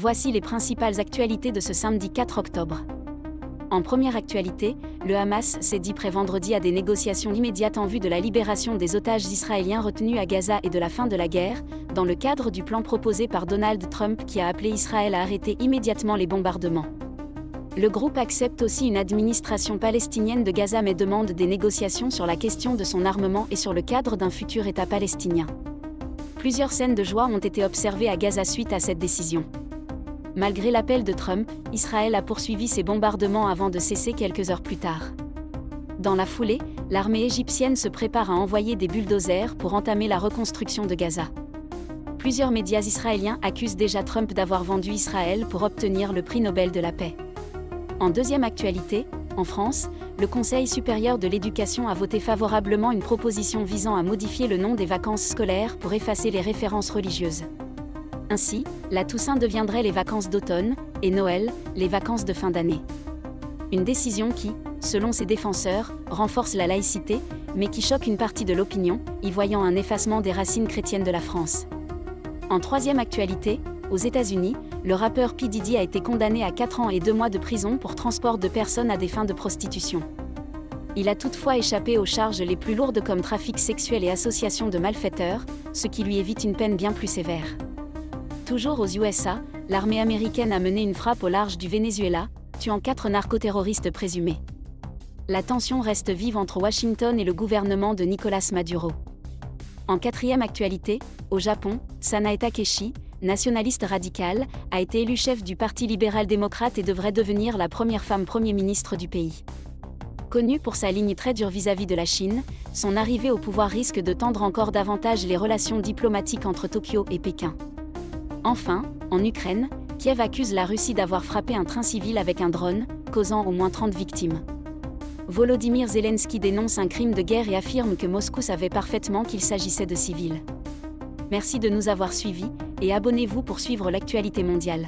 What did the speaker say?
Voici les principales actualités de ce samedi 4 octobre. En première actualité, le Hamas s'est dit prêt vendredi à des négociations immédiates en vue de la libération des otages israéliens retenus à Gaza et de la fin de la guerre, dans le cadre du plan proposé par Donald Trump qui a appelé Israël à arrêter immédiatement les bombardements. Le groupe accepte aussi une administration palestinienne de Gaza mais demande des négociations sur la question de son armement et sur le cadre d'un futur État palestinien. Plusieurs scènes de joie ont été observées à Gaza suite à cette décision. Malgré l'appel de Trump, Israël a poursuivi ses bombardements avant de cesser quelques heures plus tard. Dans la foulée, l'armée égyptienne se prépare à envoyer des bulldozers pour entamer la reconstruction de Gaza. Plusieurs médias israéliens accusent déjà Trump d'avoir vendu Israël pour obtenir le prix Nobel de la paix. En deuxième actualité, en France, le Conseil supérieur de l'éducation a voté favorablement une proposition visant à modifier le nom des vacances scolaires pour effacer les références religieuses. Ainsi, la Toussaint deviendrait les vacances d'automne, et Noël, les vacances de fin d'année. Une décision qui, selon ses défenseurs, renforce la laïcité, mais qui choque une partie de l'opinion, y voyant un effacement des racines chrétiennes de la France. En troisième actualité, aux États-Unis, le rappeur P. Diddy a été condamné à 4 ans et 2 mois de prison pour transport de personnes à des fins de prostitution. Il a toutefois échappé aux charges les plus lourdes comme trafic sexuel et association de malfaiteurs, ce qui lui évite une peine bien plus sévère. Toujours aux USA, l'armée américaine a mené une frappe au large du Venezuela, tuant 4 narcoterroristes présumés. La tension reste vive entre Washington et le gouvernement de Nicolás Maduro. En quatrième actualité, au Japon, Sanae Takeshi, nationaliste radicale, a été élue chef du Parti libéral-démocrate et devrait devenir la première femme Premier ministre du pays. Connue pour sa ligne très dure vis-à-vis de la Chine, son arrivée au pouvoir risque de tendre encore davantage les relations diplomatiques entre Tokyo et Pékin. Enfin, en Ukraine, Kiev accuse la Russie d'avoir frappé un train civil avec un drone, causant au moins 30 victimes. Volodymyr Zelensky dénonce un crime de guerre et affirme que Moscou savait parfaitement qu'il s'agissait de civils. Merci de nous avoir suivis, et abonnez-vous pour suivre l'actualité mondiale.